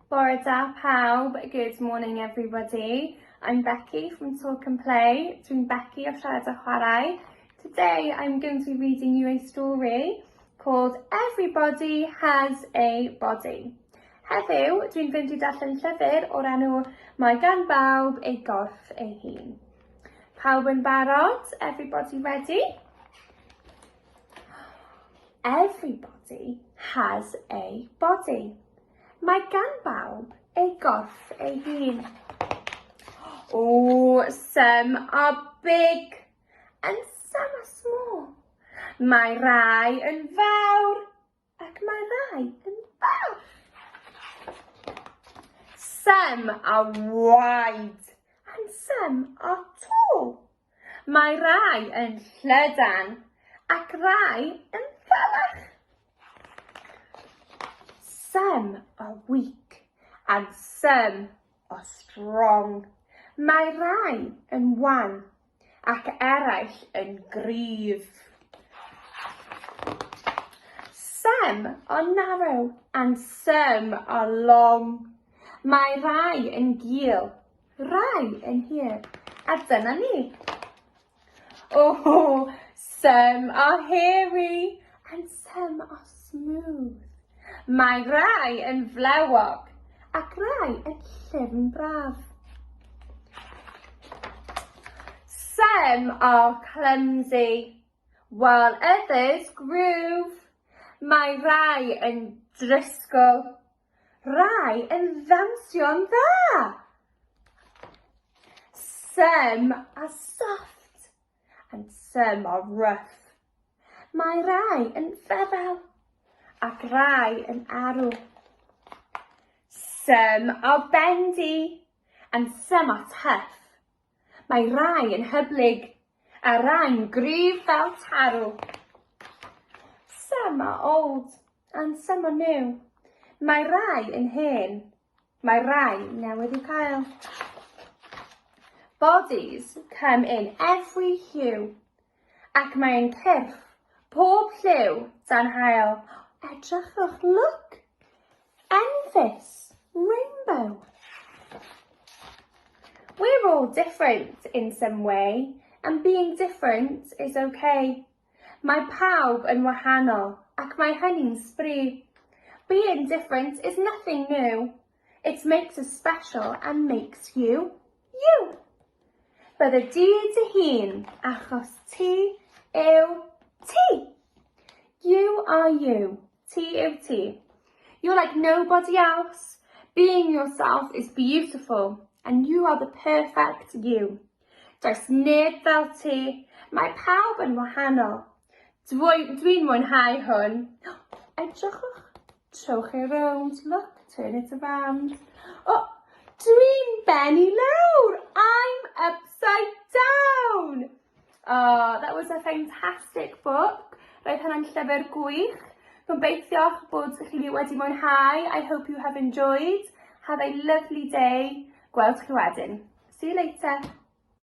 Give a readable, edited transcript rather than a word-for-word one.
Bore da pawb, good morning everybody. I'm Becky from Talk and Play. Dwi'n Becky o Siarad a Chwarae. Today I'm going to be reading you a story called Everybody Has a Body. Heddiw, dwi'n fynd i darllen llyfr o'r enw Mae gan bawb ei gorff ei hun. Pawb yn barod? Everybody ready? Everybody has a body. Mae gan bawb ei gorff ei hun. Oh, some are big and some are small. Mae rai yn fawr ac mae rai yn bach. Some are wide and some are tall. Mae rai yn llydan ac rai yn fallach. Some are weak and some are strong. Mae rai yn wan ac eraill yn gryf. Some are narrow and some are long. Mae rai yn gul, rai yn hir, a dyna ni. Oh, some are hairy and some are smooth. Mae rai yn flewog ac rai yn llyfn braf. Some are clumsy, while others groove. Mae rai yn drysgol, rai yn ddansio'n dda. Some are soft and some are rough. Mae rai yn feddal ac rai yn arw. Some are bendy and some are tough. Mae rai yn hyblyg a rai'n gryf fel tarw. Some are old and some are new. Mae rai yn hen, mae rai newydd i'w cael. Bodies come in every hue ac mae'n cyrff pob lliw dan hael. Edrychwch, look, enfys, rainbow. We're all different in some way, and being different is okay. Mae pawb yn wahanol, ac mae hynny'n sbri. Being different is nothing new. It makes us special and makes you, you. Bydde di dy hun, achos ti yw ti. You are you. T yw ti. You're like nobody else. Being yourself is beautiful, and you are the perfect you. Does neb fel ti. Mae pawb yn wahanol. Dwi'n mwynhau hwn. Edrychwch. Trowch ei rownd. Look, turn it around. Oh, dwi'n benni lawr. I'm upside down. Oh, that was a fantastic book. Roedd hynna'n llyfr gwych. Gobeithio bod chi wedi mwynhau. I hope you have enjoyed. Have a lovely day. Gweld chi wedyn. See you later.